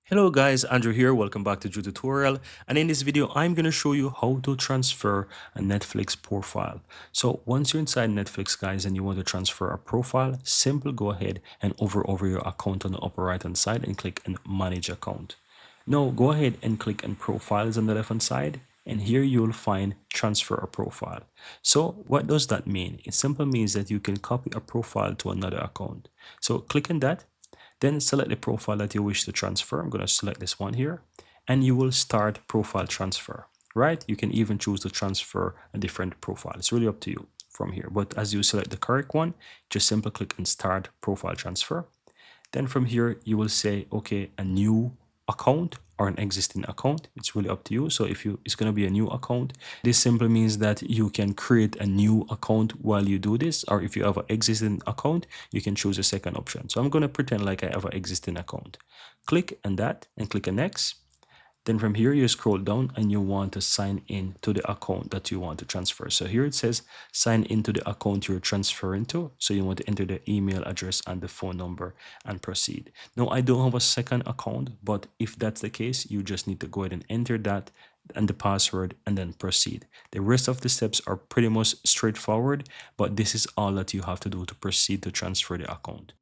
Hello guys, Andrew here. Welcome back to Drew Tutorial. And in this video, I'm going to show you how to transfer a Netflix profile. So once you're inside Netflix, guys, and you want to transfer a profile, simply go ahead and hover over your account on the upper right hand side and click on Manage Account. Now go ahead and click on Profiles on the left hand side. And here you'll find Transfer a Profile. So what does that mean? It simply means that you can copy a profile to another account. So click on that. Then select the profile that you wish to transfer. I'm going to select this one here, and you will start profile transfer, right? You can even choose to transfer a different profile. It's really up to you from here. But as you select the correct one, just simply click on start profile transfer. Then from here, you will say, okay, a new account or an existing account. It's really up to you. So it's going to be a new account. This simply means that you can create a new account while you do this, or if you have an existing account, you can choose a second option. So I'm going to pretend like I have an existing account. Click on that and click on next. Then from here, you scroll down and you want to sign in to the account that you want to transfer. So here it says sign into the account you're transferring to. So you want to enter the email address and the phone number and proceed. Now, I don't have a second account, but if that's the case, you just need to go ahead and enter that and the password and then proceed. The rest of the steps are pretty much straightforward, but this is all that you have to do to proceed to transfer the account.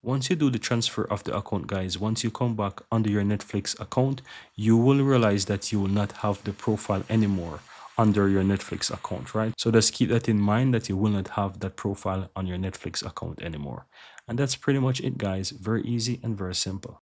Once you do the transfer of the account, guys, once you come back under your Netflix account, you will realize that you will not have the profile anymore under your Netflix account, right? So just keep that in mind that you will not have that profile on your Netflix account anymore. And that's pretty much it, guys. Very easy and very simple.